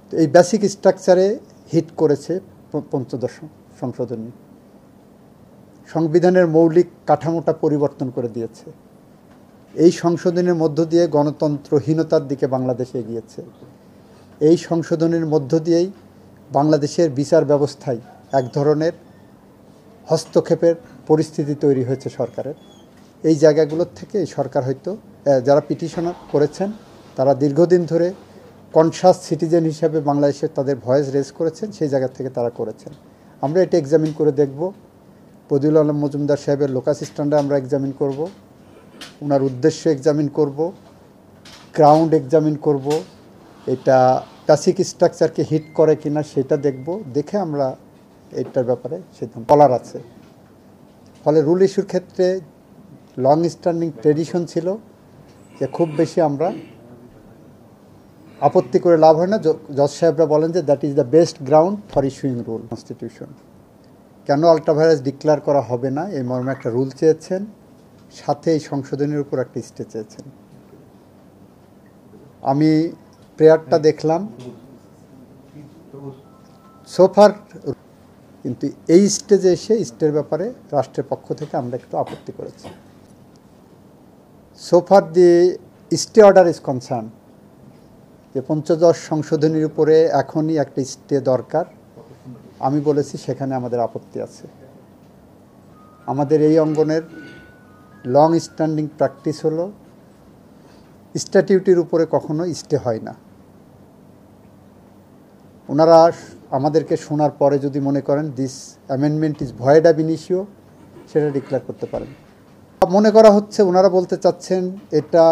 তো এই basic স্ট্রাকচারে hit করেছে পঞ্চদশ সংশোধনী। সংবিধানের মৌলিক কাঠামোটা পরিবর্তন করে দিয়েছে। এই সংশোধনের মধ্য দিয়ে গণতন্ত্রহীনতার দিকে বাংলাদেশ এগিয়েছে। এই সংশোধনের মধ্য দিয়েই বাংলাদেশের বিচার ব্যবস্থায় এক ধরনের হস্তক্ষেপের পরিস্থিতি তৈরি হয়েছে সরকারের। এই জায়গাগুলোর থেকে এই সরকার হয়তো যারা পিটিশন করেছেন তারা দীর্ঘদিন ধরে কনসাস সিটিজেন হিসাবে বাংলাদেশে তাদের ভয়েস রেজ করেছেন, সেই জায়গা থেকে তারা করেছেন। আমরা এটা এক্সামিন করে দেখব। বদিউল আলম মজুমদার সাহেবের লোকাস স্ট্যান্ডে আমরা এক্সামিন করব, ওনার উদ্দেশ্য এক্সামিন করব, গ্রাউন্ড এক্সামিন করব, এটা বেসিক স্ট্রাকচারকে হিট করে কিনা সেটা দেখব। দেখে আমরা এটার ব্যাপারে সিদ্ধান্ত বলার আছে। ফলে রুল ইস্যুর ক্ষেত্রে লং স্ট্যান্ডিং ট্রেডিশন ছিল যে খুব বেশি আমরা আপত্তি করে লাভ হয় না। জজ সাহেবরা বলেন যে that is the best ground for issuing rule constitution. কেন আল্ট্রাভাইরাস ডিক্লেয়ার করা হবে না এই মর্মে একটা রুল চেয়েছেন, সাথে এই সংশোধনের উপর একটা স্টে চেয়েছেন। আমি প্রেয়ারটা দেখলাম সোফার, কিন্তু এই স্টেজে এসে স্টের ব্যাপারে রাষ্ট্রের পক্ষ থেকে আমরা একটু আপত্তি করেছি। সোফার দি স্টে অর্ডার ইজ কনসার্ন, যে পঞ্চদশ সংশোধনীর উপরে এখনই একটা স্টে দরকার, আমি বলেছি সেখানে আমাদের আপত্তি আছে। আমাদের এই অঙ্গনের লং স্ট্যান্ডিং প্র্যাকটিস হলো স্ট্যাটিউটির উপরে কখনো স্টে হয় না। ওনারা আমাদেরকে শোনার পরে যদি মনে করেন this amendment is void ab initio, সেটা ডিক্লেয়ার করতে পারেন। মনে করা হচ্ছে ওনারা বলতে চাচ্ছেন এটা